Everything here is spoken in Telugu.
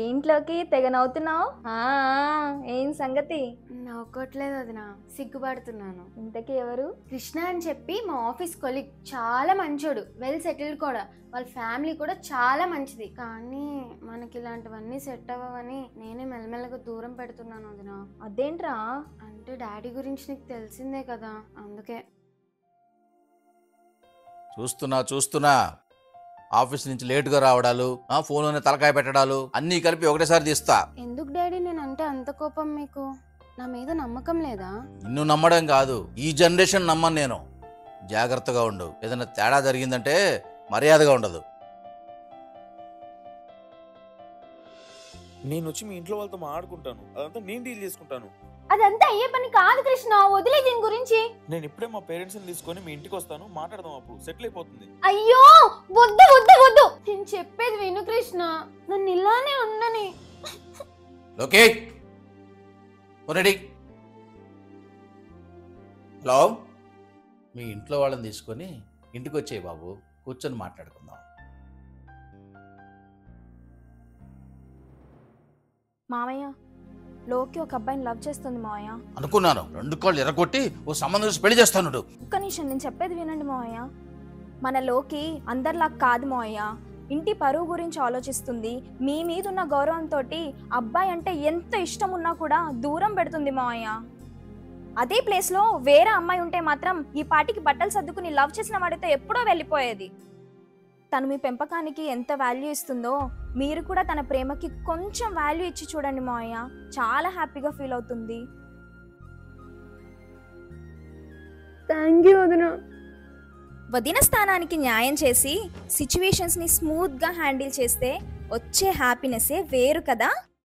ఇంట్లోకి తెగ నవ్వుతున్నావు. ఏం సంగతి? నవ్వుకోవట్లేదు వదిన, సిగ్గుపడుతున్నాను. ఇంతకీ ఎవరు? కృష్ణ అని చెప్పి మా ఆఫీస్ కొలీగ్, చాలా మంచోడు, వెల్ సెటిల్డ్ కూడా. వాళ్ళ ఫ్యామిలీ కూడా చాలా మంచిది. కానీ మనకి ఇలాంటివన్నీ సెట్ అవ్వవని నేనే మెల్లమెల్లగా దూరం పెడుతున్నాను వదిన. అదేంట్రా? అంటే డాడీ గురించి నీకు తెలిసిందే కదా, అందుకే. చూస్తున్నా ఆఫీస్ నుంచి లేటుగా రావడాలు, ఫోన్లోనే తలకాయ పెట్టడాలు అన్నీ కలిపి ఒకటేసారి తీస్తా. ఎందుకు డాడీ నేనంటే అంత కోపం మీకు? నా మీద నమ్మకం లేదా? నిన్ను నమ్మడం కాదు, ఈ జనరేషన్ నమ్మను నేను. జాగ్రత్తగా ఉండు, ఏదైనా తేడా జరిగిందంటే మర్యాదగా ఉండదు. నేను వచ్చి మీ ఇంట్లో వాళ్ళతో మాట్లాడుకుంటాను, అదంతా నేను డీల్ చేసుకుంటాను. అదంతా అయ్యే పని కాదు కృష్ణ, వదిలే దీని గురించి. నేను ఇప్పుడే మా పేరెంట్స్ ని తీసుకొని మీ ఇంటికి వస్తాను, మాట్లాడదాం, అప్పుడు సెటిల్ అయిపోతుంది. అయ్యో వద్దు వద్దు వద్దు, నేను చెప్పేది విను కృష్ణ, నన్ను ఇలానే ఉండని. Okay ready. హలో, మీ ఇంట్లో వాళ్ళని తీసుకొని ఇంటికి వచ్చేయి బాబు, కూర్చొని మాట్లాడుకుందాం. మామయ్య, లోకి ఒక అబ్బాయిని లవ్ చేస్తుంది మావయ్య. అనుకున్నాను, 2 కాళ్ళు ఎర్రగొట్టి ఓ సంబంధం చూసి పెళ్లి చేస్తాను. ఒక్క నిమిషం, నేను చెప్పేది వినండి మావయ్య. మన లోకి అందరిలా కాదు మావయ్య, ఇంటి పరువు గురించి ఆలోచిస్తుంది. మీ మీద ఉన్న గౌరవంతో అబ్బాయి అంటే ఎంత ఇష్టం ఉన్నా కూడా దూరం పెడుతుంది మావయ్య. అదే ప్లేస్లో వేరే అమ్మాయి ఉంటే మాత్రం ఈ పాటికి బట్టలు సర్దుకుని లవ్ చేసిన వాడితో ఎప్పుడో వెళ్ళిపోయేది. తను మీ పెంపకానికి ఎంత వాల్యూ ఇస్తుందో మీరు కూడా తన ప్రేమకి కొంచెం వాల్యూ ఇచ్చి చూడండి మావయ్య, చాలా హ్యాపీగా ఫీల్ అవుతుంది. థ్యాంక్ యూ వదిన. వదిన స్థానానికి న్యాయం చేసి సిచ్యువేషన్స్ని స్మూత్గా హ్యాండిల్ చేస్తే వచ్చే హ్యాపీనెస్సే వేరు కదా.